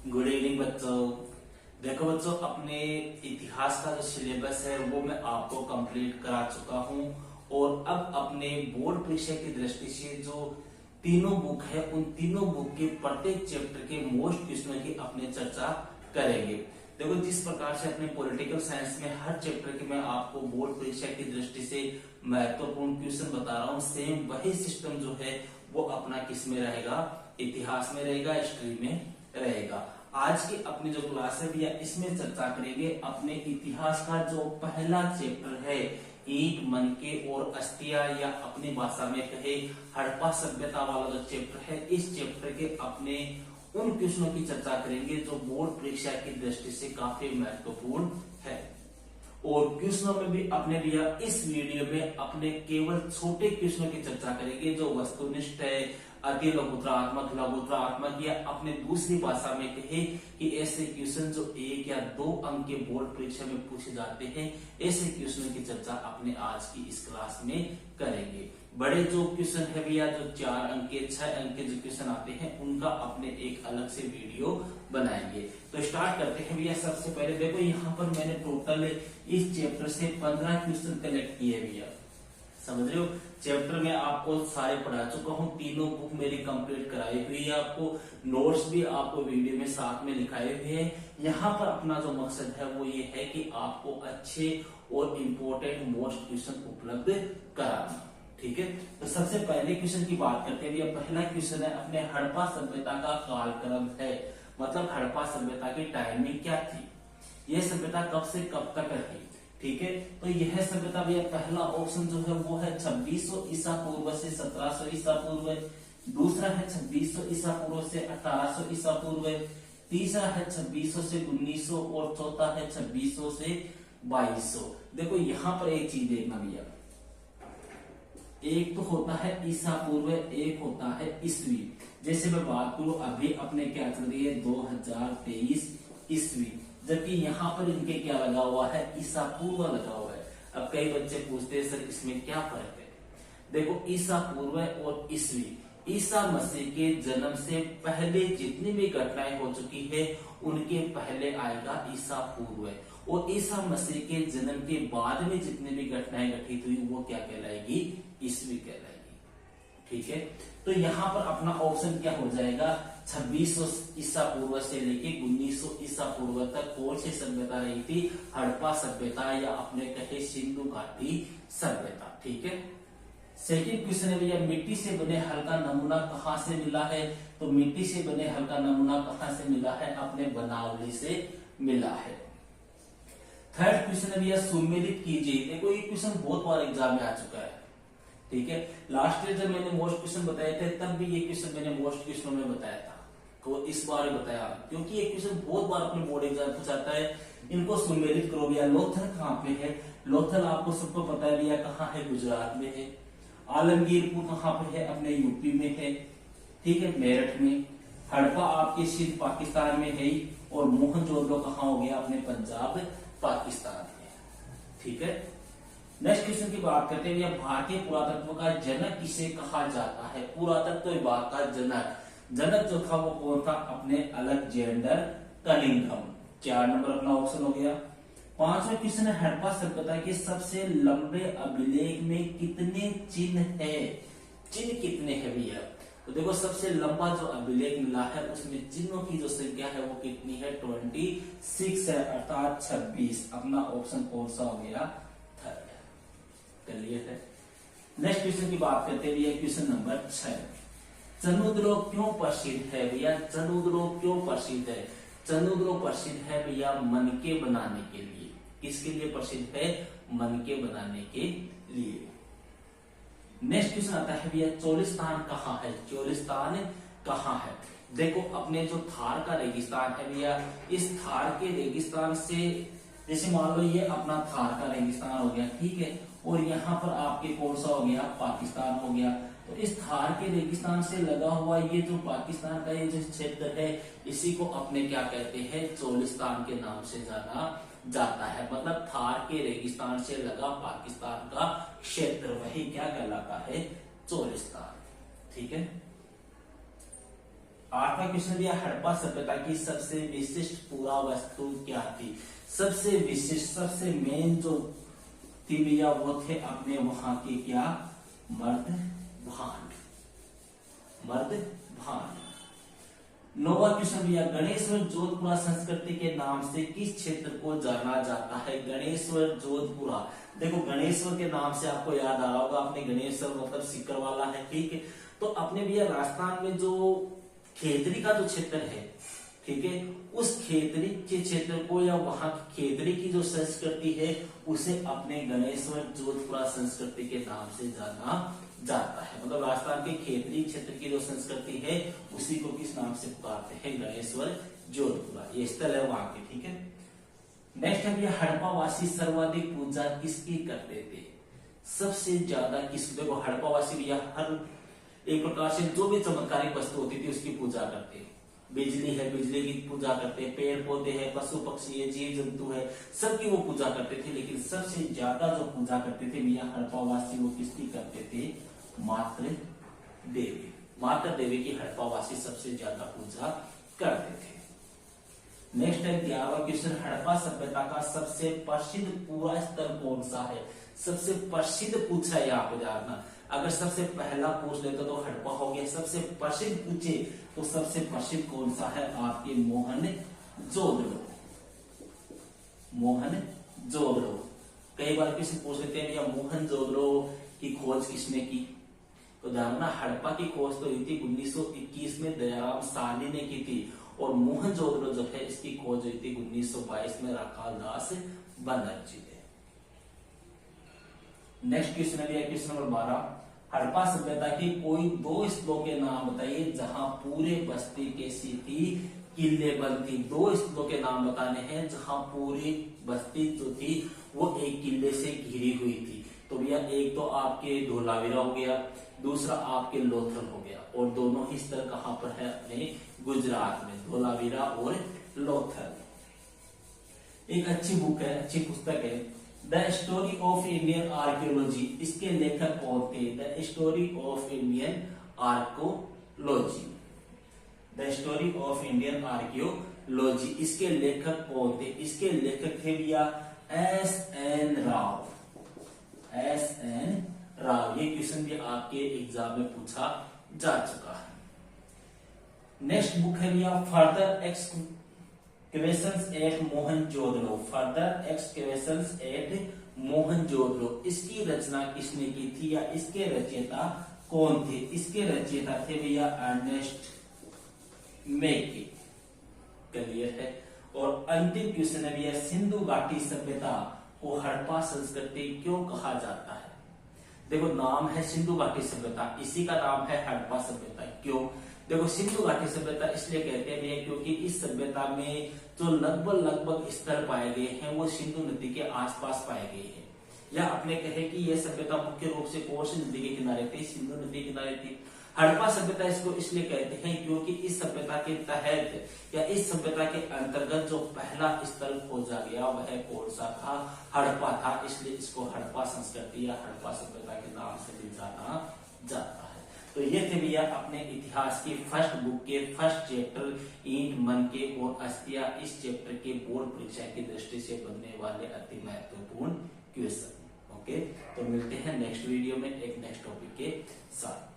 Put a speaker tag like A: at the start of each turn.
A: Good evening बच्चों। देखो बच्चों, अपने इतिहास का जो सिलेबस है वो मैं आपको कंप्लीट करा चुका हूं और अब अपने बोर्ड परीक्षा की दृष्टि से जो तीनों बुक है उन तीनों बुक के प्रत्येक चैप्टर के मोस्ट क्वेश्चनों की अपने चर्चा करेंगे। देखो, जिस प्रकार से अपने पॉलिटिकल साइंस में हर चैप्टर के मैं आपको बोर्ड परीक्षा की दृष्टि से महत्वपूर्ण क्वेश्चन बता रहा हूँ, सेम वही सिस्टम जो है वो अपना किस में रहेगा, इतिहास में रहेगा, हिस्ट्री में रहेगा। आज की अपनी जो क्लास है भैया इसमें चर्चा करेंगे अपने इतिहास का जो पहला चैप्टर है, ईंट, मनके और अस्थियां, या अपनी भाषा में कहे हड़प्पा सभ्यता वाला जो चैप्टर है, इस चैप्टर के अपने उन क्वेश्चनों की चर्चा करेंगे जो बोर्ड परीक्षा की दृष्टि से काफी महत्वपूर्ण है। और क्वेश्चनों में भी अपने भैया इस वीडियो में अपने केवल छोटे क्वेश्चनों की चर्चा करेंगे जो वस्तुनिष्ठ है, अति लघुत्रात्मक, लघुत्रात्मक, या अपने दूसरी भाषा में कहे कि ऐसे क्वेश्चन जो 1 या 2 अंक के बोर्ड परीक्षा में पूछे जाते हैं, ऐसे क्वेश्चनों की चर्चा अपने आज की इस क्लास में करेंगे। बड़े जो क्वेश्चन है भैया, जो 4 अंक के 6 अंक के जो क्वेश्चन आते हैं उनका अपने एक अलग से वीडियो बनाएंगे। तो स्टार्ट करते हैं भैया। सबसे पहले देखो, यहाँ पर मैंने टोटल इस चैप्टर से 15 क्वेश्चन कलेक्ट किए भैया, समझ रहे हो। चैप्टर में आपको सारे पढ़ा चुका हूँ, तीनों बुक मेरी कंप्लीट कराई हुई है, आपको नोट्स भी आपको वीडियो में साथ में लिखाए हुए हैं। यहाँ पर अपना जो मकसद है वो ये है कि आपको अच्छे और इम्पोर्टेंट मोस्ट क्वेश्चन उपलब्ध कराना, ठीक है। तो सबसे पहले क्वेश्चन की बात करते हैं। पहला क्वेश्चन है अपने हड़प्पा सभ्यता का कालक्रम है, मतलब हड़प्पा सभ्यता की टाइमिंग क्या थी, यह सभ्यता कब से कब तक रही, ठीक है। तो यह सभ्यता भैया पहला ऑप्शन जो है वो है 2600 ईसा पूर्व से 1700 ईसा पूर्व, दूसरा है 2600 ईसा पूर्व से 1800 ईसा पूर्व, तीसरा है 2600 से 1900 और चौथा है 2600 से 2200। देखो यहाँ पर एक चीज देखना भैया, एक तो होता है ईसा पूर्व, एक होता है ईस्वी। जैसे मैं बात करूं अभी अपने क्या चल रही है 2023 ईस्वी, जबकि यहाँ पर इनके क्या लगा हुआ है, ईसा पूर्व लगा हुआ है। अब कई बच्चे पूछते हैं सर इसमें क्या फर्क है। देखो, ईसा पूर्व और ईस्वी, ईसा मसीह के जन्म से पहले जितनी भी घटनाएं हो चुकी है उनके पहले आएगा ईसा पूर्व, और ईसा मसीह के जन्म के बाद में जितनी भी घटनाएं घटित हुई वो क्या कहलाएगी, ईस्वी कहलाएगी, ठीक है। तो यहाँ पर अपना ऑप्शन क्या हो जाएगा, 2600 ईसा पूर्व से लेके 1900 ईसा पूर्व तक कौन सी सभ्यता रही थी, हड़प्पा सभ्यता, या अपने कहे सिंधु घाटी सभ्यता, ठीक है। सेकंड क्वेश्चन है भैया, मिट्टी से बने हल का नमूना कहाँ से मिला है। तो मिट्टी से बने हल का नमूना कहाँ से मिला है, अपने बनावली से मिला है। थर्ड क्वेश्चन है भैया, सुमेलित कीजिए। देखो ये क्वेश्चन बहुत बार एग्जाम में आ चुका है, ठीक है। लास्ट ईयर जब मैंने मोस्ट क्वेश्चन बताए थे तब भी ये क्वेश्चन मैंने मोस्ट क्वेश्चन में बताया था, तो इस बार बताया क्योंकि ये क्वेश्चन बहुत बार अपने बोर्ड एग्जाम पूछाता है। इनको सुमेलित करो भैया। लोथल कहाँ पे है, लोथल आपको सबको पता है भैया कहाँ है, गुजरात में है। आलमगीरपुर कहाँ पे है, अपने यूपी में है, ठीक है, मेरठ में। हड़प्पा आपके सिंध पाकिस्तान में है, और मोहनजोदड़ो कहाँ हो गया, अपने पंजाब पाकिस्तान में, ठीक है। नेक्स्ट क्वेश्चन की बात करते हैं, भारतीय पुरातत्व का जनक किसे कहा जाता है। पुरातत्व विभाग का जनक जो था वो कौन था, अपने अलेक्जेंडर कनिंघम। 4 नंबर अपना ऑप्शन हो गया। 5वां क्वेश्चन है, हड़प्पा सभ्यता के सबसे लंबे अभिलेख में कितने चिन्ह है, चिन्ह कितने हैं भैया। तो देखो, सबसे लंबा जो अभिलेख मिला है उसमें चिन्हों की जो संख्या है वो कितनी है, 26 है, अर्थात 26। अपना ऑप्शन कौन सा हो गया, थर्ड, क्लियर है। नेक्स्ट क्वेश्चन की बात करते हैं, क्वेश्चन नंबर 6, चनुद्रो क्यों प्रसिद्ध है भैया। चनुद्रो क्यों प्रसिद्ध है, चनुद्रो प्रसिद्ध है भैया मनके बनाने के लिए। किसके लिए प्रसिद्ध है, मनके बनाने के लिए। नेक्स्ट क्वेश्चन आता है भैया, चोलिस्तान कहाँ है, चोलिस्तान कहाँ है। देखो, अपने जो थार का रेगिस्तान है भैया, इस थार के रेगिस्तान से, जैसे मान लो ये अपना थार का रेगिस्तान हो गया, ठीक है, और यहाँ पर आपके कौन सा हो गया, पाकिस्तान हो गया। तो इस थार के रेगिस्तान से लगा हुआ ये जो पाकिस्तान का ये जो क्षेत्र है, इसी को अपने क्या कहते हैं, चोलिस्तान के नाम से जाना जाता है। मतलब थार के रेगिस्तान से लगा पाकिस्तान का क्षेत्र वही क्या कहलाता है, चोलिस्तान, ठीक है। 8वां क्वेश्चन दिया, हड़प्पा सभ्यता की सबसे विशिष्ट पुरा वस्तु क्या थी? सबसे विशिष्ट, सबसे मेन जो थी भैया वो थे अपने वहां के क्या, मर्द भांड, मर्द भांड। 9वां क्वेश्चन भैया, गणेश्वर जोधपुरा संस्कृति के नाम से किस क्षेत्र को जाना जाता है? गणेश्वर जोधपुरा, देखो गणेश्वर के नाम से आपको याद आ रहा होगा, अपने गणेश्वर मतलब सिक्कर वाला है, ठीक है। तो अपने भैया राजस्थान में जो खेतरी का जो क्षेत्र है, ठीक है, उस खेतरी के क्षेत्र को या वहां की खेतरी की जो संस्कृति है उसे अपने गणेश्वर जोधपुरा संस्कृति के नाम से जाना जाता है। मतलब राजस्थान के खेतरी क्षेत्र की जो संस्कृति है उसी को किस नाम से पुकारते हैं? गणेश्वर जोधपुरा, ये स्थल है वहां के, ठीक है। नेक्स्ट है भैया, हड़प्पा वासी सर्वाधिक पूजा किसकी करते थे? सबसे ज्यादा किस, देखो हड़प्पा वासी भैया हर एक प्रकार से जो भी चमत्कारिक वस्तु होती थी उसकी पूजा करते हैं। बिजली है, बिजली की पूजा करते हैं, पेड़ पौधे हैं, पशु पक्षी है, जीव जंतु है, सबकी वो पूजा करते थे। लेकिन सबसे ज्यादा जो पूजा करते थे भैया हड़प्पा वासी, वो किसकी करते थे? मातृ देवी, मातृ देवी की हड़प्पा वासी सबसे ज्यादा पूजा करते थे। नेक्स्ट है 11वां क्वेश्चन, हड़प्पा सभ्यता का सबसे प्रसिद्ध पूरा स्थल कौन सा है? सबसे प्रसिद्ध पूछा है यहाँ पे जानना। अगर सबसे पहला पूछ लेते तो हड़प्पा हो गया, सबसे प्रसिद्ध पूछे तो सबसे प्रसिद्ध कौन सा है? आपके मोहनजोदड़ो, मोहनजोदड़ो। कई बार किसी पूछ लेते हैं भैया मोहनजोदड़ो की खोज किसने की? तो ध्यान, हड़प्पा की खोज तो हुई थी 1921 में दयाराम साहनी ने की थी, और मोहनजोदड़ो जो है इसकी खोज हुई थी 1922 में राखाल दास बनर्जी ने। नेक्स्ट क्वेश्चन है क्वेश्चन नंबर 12, हड़प्पा सभ्यता की कोई दो स्थलों के नाम बताइए जहां पूरे बस्ती के स्थिति किले बंद थी। दो स्थलों के नाम बताने हैं जहां पूरी बस्ती जो थी वो एक किले से घिरी हुई थी। तो भैया एक तो आपके धोलावीरा हो गया, दूसरा आपके लोथल हो गया, और दोनों ही स्थल कहां पर है? अपने गुजरात में, धोलावीरा और लोथल। एक अच्छी बुक है, अच्छी पुस्तक है, the story of Indian archaeology. इसके लेखक कौन थे? The story of Indian archaeology, the story of Indian archaeology, इसके लेखक कौन थे? इसके लेखक थे भैया S.N. राव, S.N. राव। ये क्वेश्चन भी आपके एग्जाम में पूछा जा चुका है। नेक्स्ट बुक है भैया further excavations at Mohenjodaro, further excavations at Mohenjodaro. इसकी रचना किसने की थी या इसके रचयिता कौन थे? इसके रचयिता थे भैया अर्नेस्ट मेकी, क्लियर है। और अंतिम क्वेश्चन है भैया, सिंधु घाटी सभ्यता को हड़प्पा संस्कृति क्यों कहा जाता है? देखो नाम है सिंधु घाटी सभ्यता, इसी का नाम है हड़प्पा सभ्यता। क्यों? देखो सिंधु घाटी सभ्यता इसलिए कहते हैं भैया क्योंकि इस सभ्यता में जो लगभग स्थल पाए गए हैं वो सिंधु नदी के आसपास पाए गए हैं। या अपने कहे कि यह सभ्यता मुख्य रूप से कौन सी नदी के किनारे थी? सिंधु नदी के किनारे थी। हड़प्पा सभ्यता इसको इसलिए कहते हैं क्योंकि इस सभ्यता के तहत या इस सभ्यता के अंतर्गत जो पहला स्थल खोजा गया वह कौन सा था? हड़प्पा था। इसलिए इसको हड़प्पा संस्कृति या हड़प्पा सभ्यता के नाम से भी जाना जाता है। तो ये थे भैया अपने इतिहास की फर्स्ट बुक के फर्स्ट चैप्टर ईंट, मनके और अस्थियां, इस चैप्टर के बोर्ड परीक्षा की दृष्टि से बनने वाले अति महत्वपूर्ण क्वेश्चन। ओके, तो मिलते हैं नेक्स्ट वीडियो में एक नेक्स्ट टॉपिक के साथ।